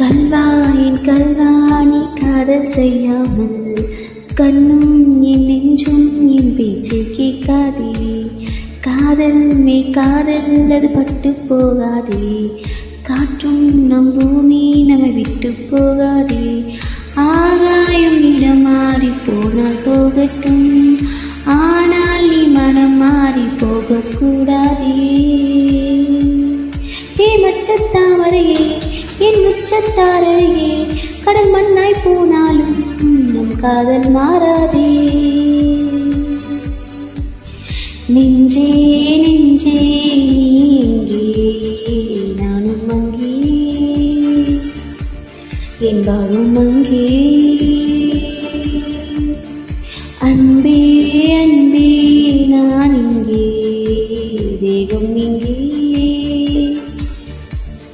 கல்வாயின் கல்வாணி காதல் செய்யாமல் கண்ணும் என் நெஞ்சும் என் பேச்சை கேட்காதே. காதல் மே காதல் அது பட்டு போகாதே. காற்றும் நம் பூமி நம்மை விட்டு போகாதே. ஆகாயம் இடம் மாறி போனால் போகட்டும், ஆனால் நீ மனம் மாறி போகக்கூடாதே. மச்சத்தாமரையே என் முச்சத்தாரையே, கடல் மண்ணாய் போனாலும் நம் காதல் மாறாதே. நெஞ்சே நெஞ்சே நீங்கே நானும் அங்கே, என் பாவம் அங்கே.